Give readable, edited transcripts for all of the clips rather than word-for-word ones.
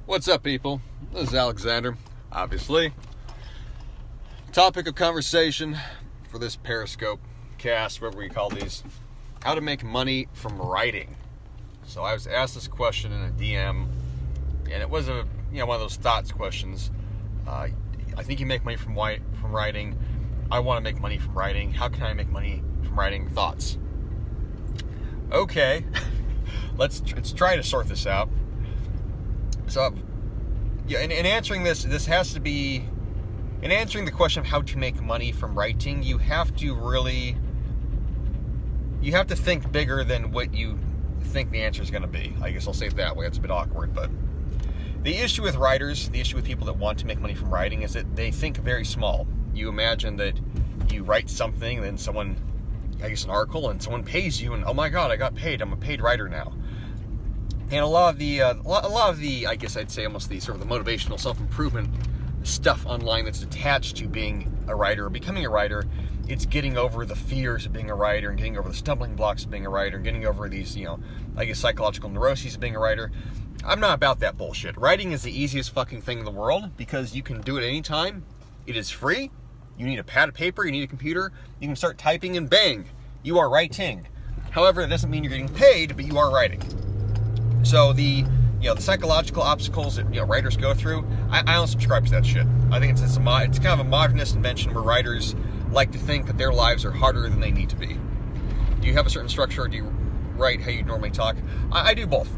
What's up, people? This is Alexander, obviously. Topic of conversation for this Periscope cast, whatever we call these, how to make money from writing. So I was asked this question in a DM, and it was one of those thoughts questions. I think you make money from writing. I want to make money from writing. How can I make money from writing? Thoughts. Okay, let's try to sort this out. So, yeah, in answering this has to be, in answering the question of how to make money from writing, you have to think bigger than what you think the answer is going to be. I guess I'll say it that way. It's a bit awkward, but the issue with writers, the issue with people that want to make money from writing is that they think very small. You imagine that you write something, then someone, I guess an article, and someone pays you, and oh my god, I got paid. I'm a paid writer now. And a lot of the, I guess I'd say almost the sort of the motivational self-improvement stuff online that's attached to being a writer or becoming a writer, it's getting over the fears of being a writer and getting over the stumbling blocks of being a writer and getting over these, I guess psychological neuroses of being a writer. I'm not about that bullshit. Writing is the easiest fucking thing in the world because you can do it anytime. It is free. You need a pad of paper, you need a computer, you can start typing and bang, you are writing. However, it doesn't mean you're getting paid, but you are writing. So the psychological obstacles that writers go through, I don't subscribe to that shit. I think it's kind of a modernist invention where writers like to think that their lives are harder than they need to be. Do you have a certain structure, or do you write how you normally talk? I do both.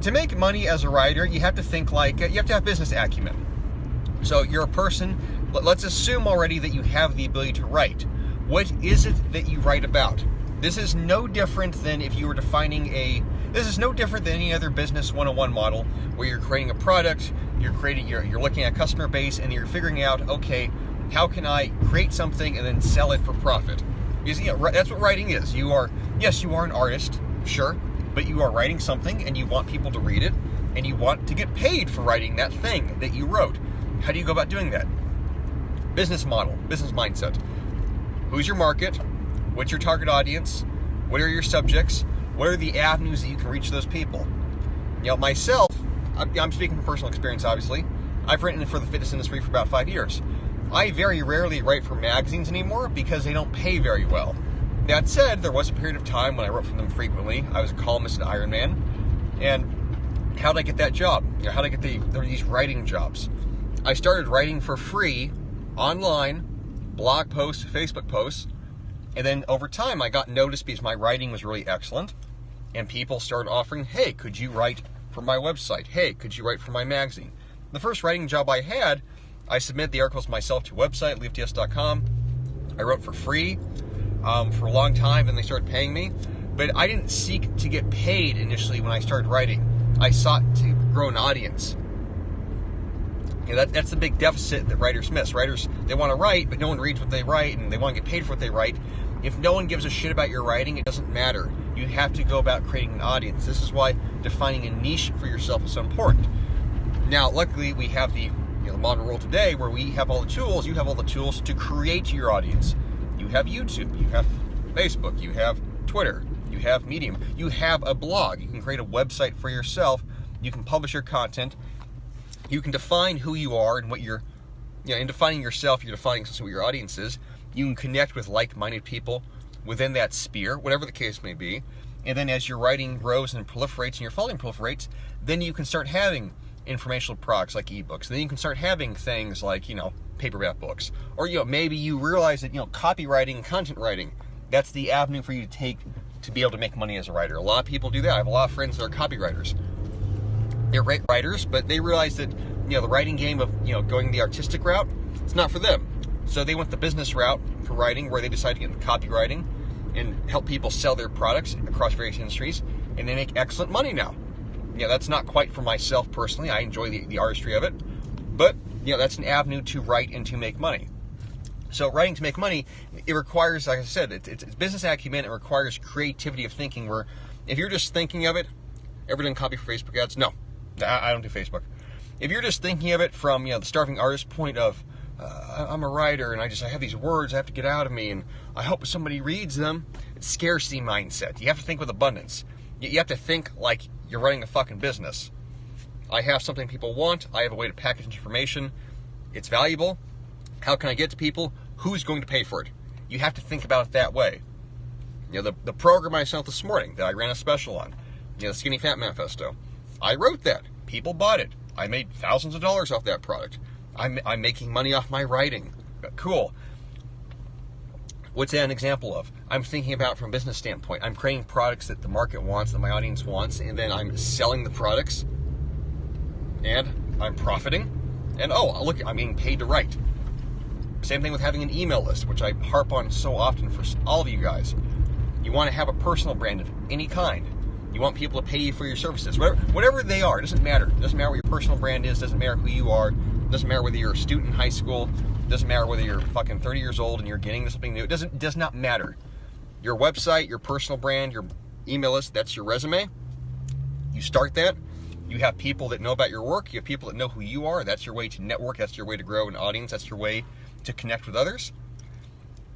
To make money as a writer, you have to think like, you have to have business acumen. So you're a person, let's assume already that you have the ability to write. What is it that you write about? This is no different than if you were this is no different than any other business 101 model where you're creating a product, you're looking at a customer base, and you're figuring out, okay, how can I create something and then sell it for profit? Because, that's what writing is. You are an artist, sure, but you are writing something and you want people to read it and you want to get paid for writing that thing that you wrote. How do you go about doing that? Business model, business mindset. Who's your market? What's your target audience? What are your subjects? What are the avenues that you can reach those people? Myself, I'm speaking from personal experience, obviously. I've written for the fitness industry for about 5 years. I very rarely write for magazines anymore because they don't pay very well. That said, there was a period of time when I wrote for them frequently. I was a columnist at Iron Man. And how did I get that job? How did I get these writing jobs? I started writing for free, online, blog posts, Facebook posts, and then over time I got noticed because my writing was really excellent, and people started offering, hey, could you write for my website? Hey, could you write for my magazine? The first writing job I had, I submitted the articles myself to a website, leafds.com. I wrote for free for a long time, and they started paying me, but I didn't seek to get paid initially when I started writing. I sought to grow an audience. That's the big deficit that writers miss. Writers, they want to write, but no one reads what they write, and they want to get paid for what they write. If no one gives a shit about your writing, it doesn't matter. You have to go about creating an audience. This is why defining a niche for yourself is so important. Now, luckily, we have the modern world today where we have all the tools. You have all the tools to create your audience. You have YouTube, you have Facebook, you have Twitter, you have Medium, you have a blog. You can create a website for yourself. You can publish your content. You can define who you are and what you're, in defining yourself, you're defining what your audience is. You can connect with like-minded people within that sphere, whatever the case may be. And then as your writing grows and proliferates and your following proliferates, then you can start having informational products like ebooks. Then you can start having things like, paperback books. Or, maybe you realize that, copywriting and content writing, that's the avenue for you to take to be able to make money as a writer. A lot of people do that. I have a lot of friends that are copywriters. They're great writers, but they realize that, the writing game of, going the artistic route, it's not for them. So they went the business route for writing, where they decide to get into copywriting and help people sell their products across various industries, and they make excellent money now. That's not quite for myself personally. I enjoy the artistry of it, but that's an avenue to write and to make money. So writing to make money, it requires, like I said, it's business acumen. It requires creativity of thinking, where if you're just thinking of it, ever done copy for Facebook ads? No, I don't do Facebook. If you're just thinking of it from the starving artist point of, I'm a writer and I have these words I have to get out of me and I hope somebody reads them, it's scarcity mindset. You have to think with abundance. You have to think like you're running a fucking business. I have something people want. I have a way to package information. It's valuable. How can I get to people? Who's going to pay for it? You have to think about it that way. The program I sent this morning that I ran a special on, the Skinny Fat Manifesto, I wrote that. People bought it. I made thousands of dollars off that product. I'm making money off my writing. Cool. What's that an example of? I'm thinking about from a business standpoint. I'm creating products that the market wants, that my audience wants, and then I'm selling the products, and I'm profiting, and oh, look, I'm being paid to write. Same thing with having an email list, which I harp on so often for all of you guys. You want to have a personal brand of any kind. You want people to pay you for your services, whatever they are. It doesn't matter. It doesn't matter what your personal brand is. It doesn't matter who you are. It doesn't matter whether you're a student in high school. It doesn't matter whether you're fucking 30 years old and you're getting into something new. It does not matter. Your website, your personal brand, your email list, that's your resume. You start that. You have people that know about your work. You have people that know who you are. That's your way to network. That's your way to grow an audience. That's your way to connect with others.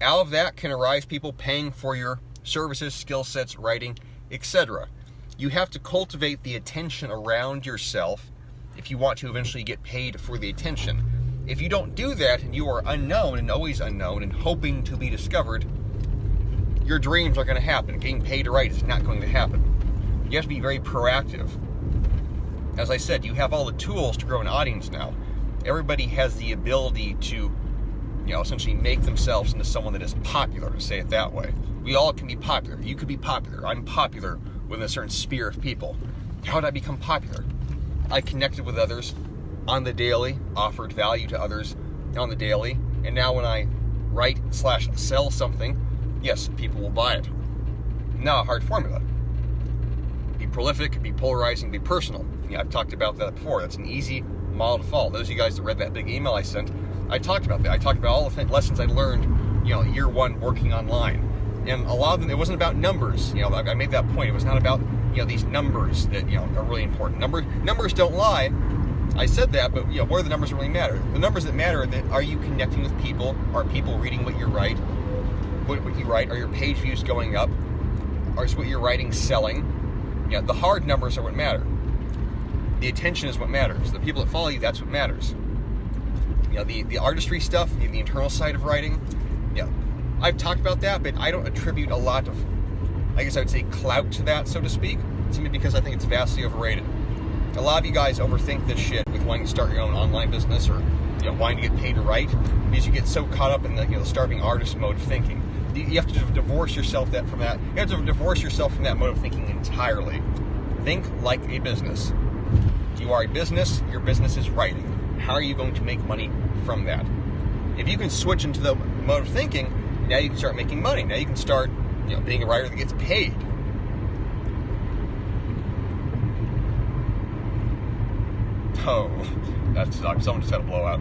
Out of that can arise people paying for your services, skill sets, writing, etc. You have to cultivate the attention around yourself if you want to eventually get paid for the attention. If you don't do that and you are unknown and always unknown and hoping to be discovered, your dreams are going to happen. Getting paid to write is not going to happen. You have to be very proactive. As I said, you have all the tools to grow an audience now. Everybody has the ability to, essentially make themselves into someone that is popular, to say it that way. We all can be popular. You could be popular. I'm popular within a certain sphere of people. How did I become popular? I connected with others on the daily, offered value to others on the daily, and now when I write/sell something, yes, people will buy it. Now, a hard formula. Be prolific, be polarizing, be personal. I've talked about that before. That's an easy model to follow. Those of you guys that read that big email I sent, I talked about that. I talked about all the lessons I learned, year one working online. And a lot of them, it wasn't about numbers. I made that point. It was not about, these numbers that, are really important. Numbers don't lie. I said that, but, what are the numbers that really matter? The numbers that matter are that, are you connecting with people? Are people reading what you write? What you write? Are your page views going up? Is what you're writing selling? The hard numbers are what matter. The attention is what matters. The people that follow you, that's what matters. The artistry stuff, the internal side of writing, I've talked about that, but I don't attribute a lot of, I guess I would say, clout to that, so to speak, simply because I think it's vastly overrated. A lot of you guys overthink this shit with wanting to start your own online business or, wanting to get paid to write, because you get so caught up in the starving artist mode of thinking. You have to divorce yourself from that. You have to divorce yourself from that mode of thinking entirely. Think like a business. You are a business. Your business is writing. How are you going to make money from that? If you can switch into the mode of thinking, now you can start making money. Now you can start, being a writer that gets paid. Oh, that's someone just had a blowout.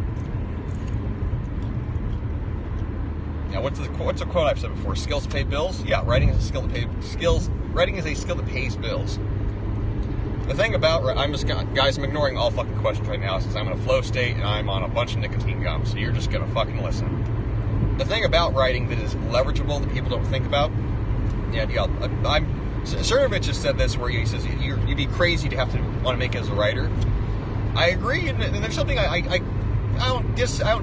Now, what's a quote I've said before? Skills pay bills. Yeah, writing is a skill that pays bills. The thing about, I'm ignoring all fucking questions right now since I'm in a flow state and I'm on a bunch of nicotine gum, so you're just gonna fucking listen. The thing about writing that is leverageable that people don't think about, Cernovich has said this where he says you'd be crazy to have to want to make it as a writer. I agree, and there's something I don't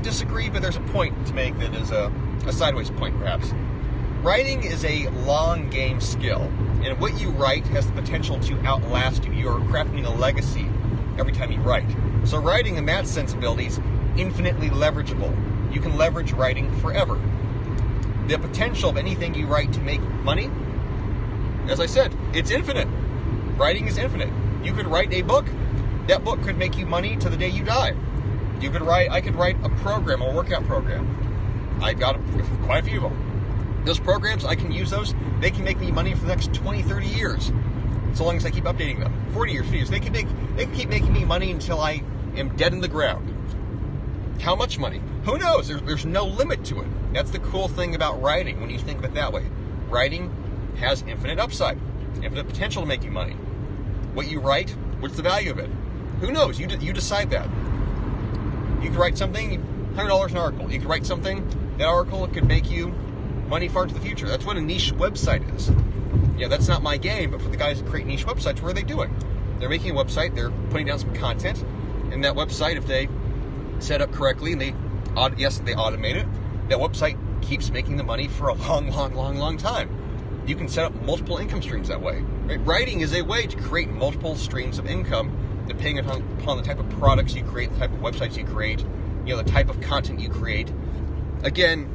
disagree, but there's a point to make that is a sideways point, perhaps. Writing is a long game skill, and what you write has the potential to outlast you. You are crafting a legacy every time you write. So writing in that sensibility is infinitely leverageable. You can leverage writing forever. The potential of anything you write to make money, as I said, it's infinite. Writing is infinite. You could write a book. That book could make you money to the day you die. I could write a program, a workout program. I got quite a few of them. Those programs, I can use those. They can make me money for the next 20, 30 years. So long as I keep updating them. 40 years, 50 years. They can keep making me money until I am dead in the ground. How much money? Who knows? There's no limit to it. That's the cool thing about writing when you think of it that way. Writing has infinite upside, infinite potential to make you money. What you write, what's the value of it? Who knows? You decide that. You could write something, $100 an article. You could write something, that article could make you money far into the future. That's what a niche website is. That's not my game, but for the guys that create niche websites, what are they doing? They're making a website, they're putting down some content, and that website, if they set up correctly and they automate it, that website keeps making the money for a long time. You can set up multiple income streams that way. Right? Writing is a way to create multiple streams of income depending upon the type of products you create, the type of websites you create, the type of content you create. Again,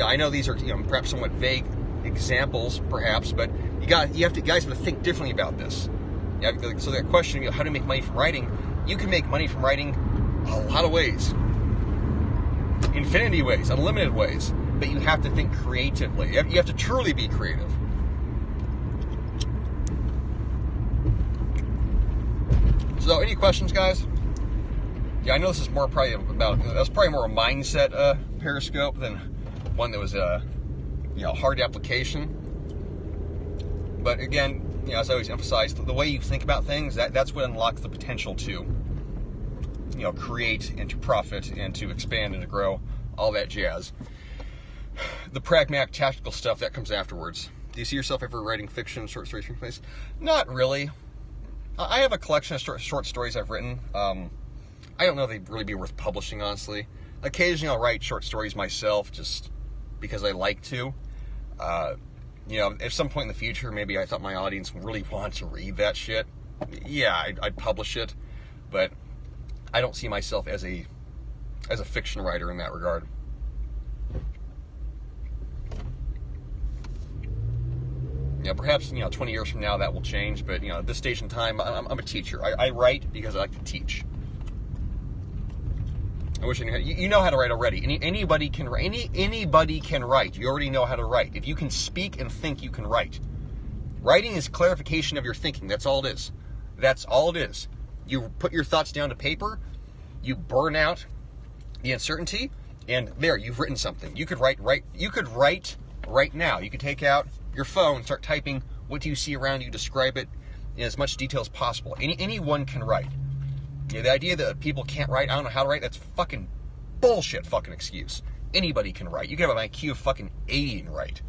I know these are perhaps somewhat vague examples, perhaps, but guys have to think differently about this. So that question, how to make money from writing, you can make money from writing a lot of ways, infinity ways, unlimited ways, but you have to think creatively. You have to truly be creative. So, any questions, guys? I know this is more probably that's probably more a mindset Periscope than one that was a hard application. But again, as I always emphasize, the way you think about things, that's what unlocks the potential to create and to profit and to expand and to grow, all that jazz. The pragmatic, tactical stuff that comes afterwards. Do you see yourself ever writing fiction, short stories, screenplays? Not really. I have a collection of short stories I've written. I don't know if they'd really be worth publishing, honestly. Occasionally I'll write short stories myself just because I like to. At some point in the future, maybe I thought my audience really wanted to read that shit. Yeah, I'd publish it, but I don't see myself as a fiction writer in that regard. Perhaps 20 years from now that will change, but at this stage in time, I'm a teacher. I write because I like to teach. I wish I knew you know how to write already. Anybody can write. Anybody can write. You already know how to write. If you can speak and think, you can write. Writing is clarification of your thinking. That's all it is. That's all it is. You put your thoughts down to paper. You burn out the uncertainty, and there, you've written something. You could write right now. You could take out your phone, start typing what do you see around you, describe it in as much detail as possible. Anyone can write. The idea that people can't write, I don't know how to write, that's fucking bullshit fucking excuse. Anybody can write. You can have an IQ of fucking 80 and write.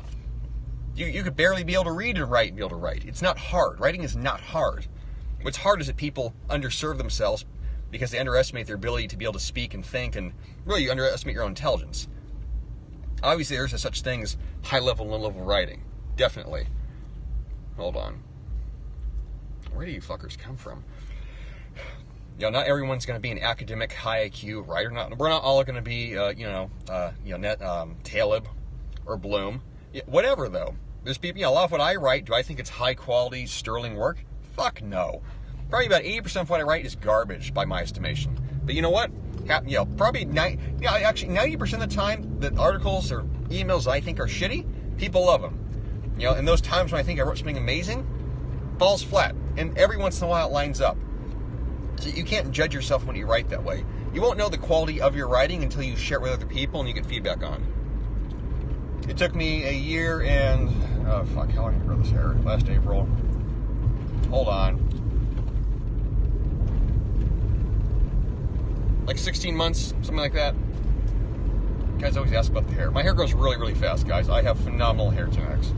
You could barely be able to read and write and be able to write. It's not hard. Writing is not hard. What's hard is that people underserve themselves because they underestimate their ability to be able to speak and think, and really you underestimate your own intelligence. Obviously there's such thing as high level and low level writing. Definitely. Hold on. Where do you fuckers come from? Not everyone's going to be an academic, high IQ writer. We're not all going to be, Taleb or Bloom. Whatever, though. There's people, a lot of what I write, do I think it's high quality, sterling work? Fuck no. Probably about 80% of what I write is garbage, by my estimation. But you know what? Probably 90% of the time, the articles or emails I think are shitty, people love them. And those times when I think I wrote something amazing, falls flat. And every once in a while it lines up. So you can't judge yourself when you write that way. You won't know the quality of your writing until you share it with other people and you get feedback on it. It took me a year and... how long did I grow this hair? Last April. Hold on. Like 16 months, something like that. Guys always ask about the hair. My hair grows really, really fast, guys. I have phenomenal hair genetics.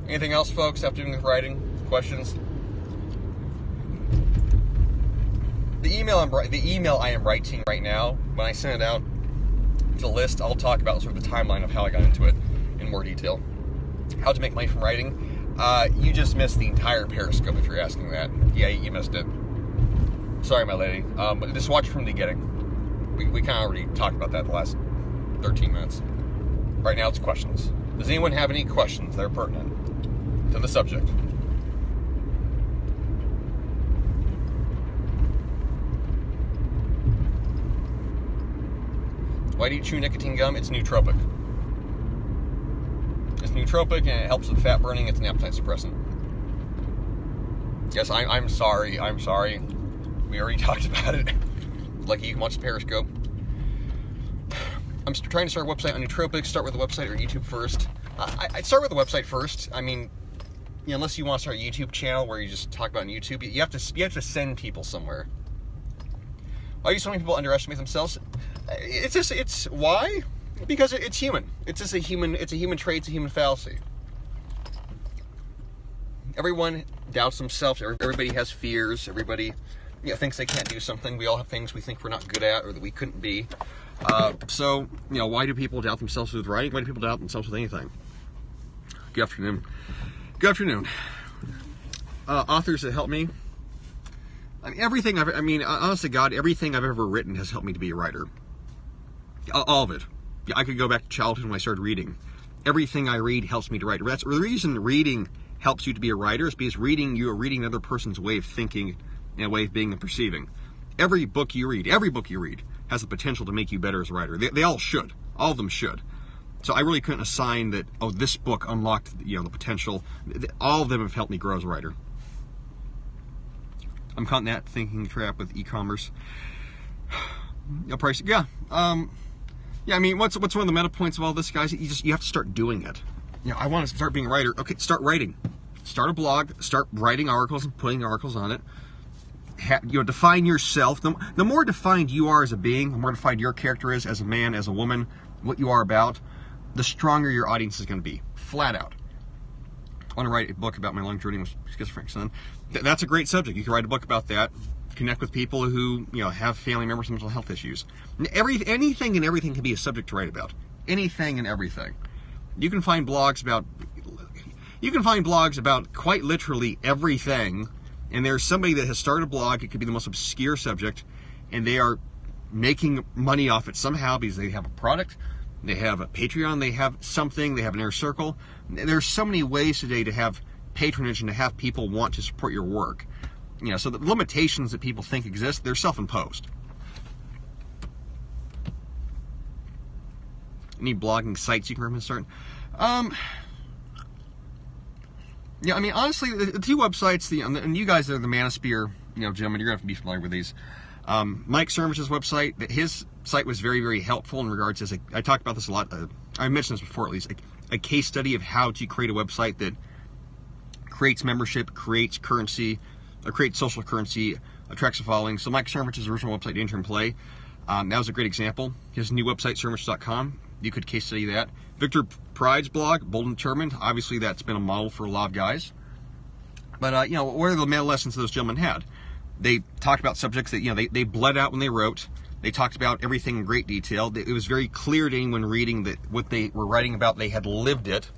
Anything else, folks, have to do with writing? Questions? The email I am writing right now, when I send it out to the list, I'll talk about sort of the timeline of how I got into it in more detail. How to make money from writing. You just missed the entire Periscope if you're asking that. Yeah, you missed it. Sorry, my lady. But just watch it from the beginning. We kind of already talked about that the last 13 minutes. Right now it's questions. Does anyone have any questions that are pertinent to the subject? Why do you chew nicotine gum? It's nootropic. It's nootropic and it helps with fat burning. It's an appetite suppressant. Yes, I'm sorry. We already talked about it. Like, you can watch the Periscope. I'm trying to start a website on nootropics. Start with a website or YouTube first. I'd start with the website first. I mean, unless you want to start a YouTube channel where you just talk about on YouTube, you have to send people somewhere. Why do so many people underestimate themselves? It's why? Because it's human. It's a human trait, it's a human fallacy. Everyone doubts themselves, everybody has fears, everybody thinks they can't do something. We all have things we think we're not good at or that we couldn't be. So, why do people doubt themselves with writing? Why do people doubt themselves with anything? Good afternoon. Good afternoon. Authors that help me. Honest to God, everything I've ever written has helped me to be a writer. All of it. I could go back to childhood when I started reading. Everything I read helps me to write. That's the reason reading helps you to be a writer, is because you are reading another person's way of thinking and way of being and perceiving. Every book you read has the potential to make you better as a writer. They all should. All of them should. So I really couldn't assign that, this book unlocked the potential. All of them have helped me grow as a writer. I'm caught in that thinking trap with e-commerce. Price, yeah. What's one of the meta points of all this, guys? You have to start doing it. I want to start being a writer. Okay, start writing. Start a blog. Start writing articles and putting articles on it. Define yourself. The more defined you are as a being, the more defined your character is as a man, as a woman, what you are about, the stronger your audience is going to be. Flat out. I want to write a book about my long journey with schizophrenic son. That's a great subject. You can write a book about that. Connect with people who have family members with mental health issues. Anything and everything can be a subject to write about. Anything and everything. You can find blogs about quite literally everything, and there's somebody that has started a blog. It could be the most obscure subject, and they are making money off it somehow because they have a product, they have a Patreon, they have something, they have an inner circle. There's so many ways today to have patronage and to have people want to support your work. So the limitations that people think exist, they're self-imposed. Any blogging sites you can recommend starting? Honestly, the two websites, and you guys are the Manosphere, gentlemen, you're going to have to be familiar with these. Mike Cernovich's website, his site was very, very helpful in regards to, I talked about this a lot, I mentioned this before at least, a case study of how to create a website that creates membership, creates currency, creates social currency, attracts a following. So Mike Cernovich's original website, Danger and Play, that was a great example. His new website, cernovich.com, you could case study that. Victor Pride's blog, Bold and Determined, obviously that's been a model for a lot of guys. But, what are the meta lessons those gentlemen had? They talked about subjects that, they bled out when they wrote. They talked about everything in great detail. It was very clear to anyone reading that what they were writing about, they had lived it.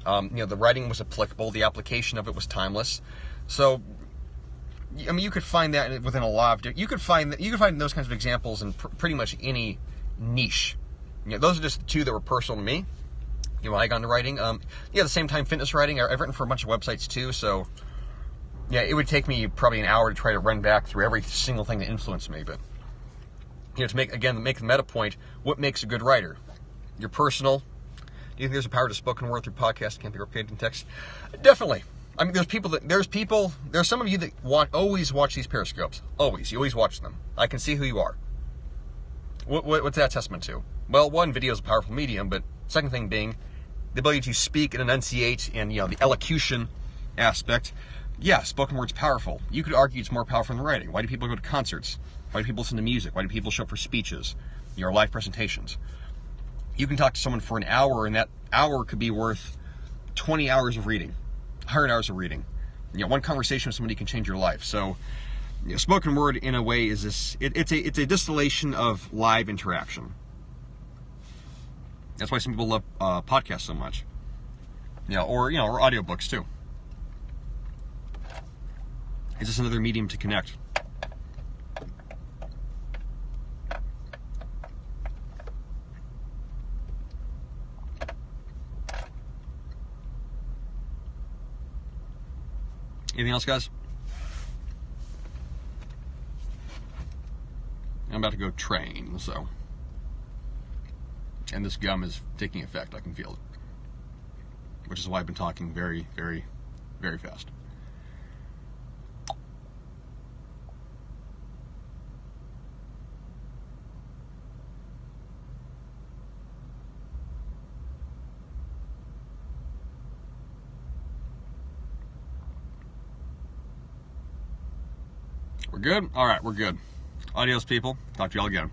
The writing was applicable. The application of it was timeless. So, you could find that within a lot of... You could find those kinds of examples in pretty much any niche. Those are just the two that were personal to me. When I got into writing. At the same time, fitness writing, I've written for a bunch of websites too, so... it would take me probably an hour to try to run back through every single thing that influenced me, but... to make the meta point, what makes a good writer? You're personal. Do you think there's a power to spoken word through podcast? Can't be repeated in text? Definitely. There's some of you that always watch these periscopes. Always. You always watch them. I can see who you are. What's that testament to? Well, one, video is a powerful medium, but second thing being the ability to speak and enunciate and, the elocution aspect. Yeah, spoken word's powerful. You could argue it's more powerful than writing. Why do people go to concerts? Why do people listen to music? Why do people show up for speeches, live presentations? You can talk to someone for an hour, and that hour could be worth 20 hours of reading, 100 hours of reading. One conversation with somebody can change your life. So, spoken word in a way is this. It's a distillation of live interaction. That's why some people love podcasts so much. Or audiobooks too. It's just another medium to connect. Anything else, guys? I'm about to go train, so... And this gum is taking effect. I can feel it. Which is why I've been talking very, very, very fast. We're good? All right, we're good. Adios, people. Talk to y'all again.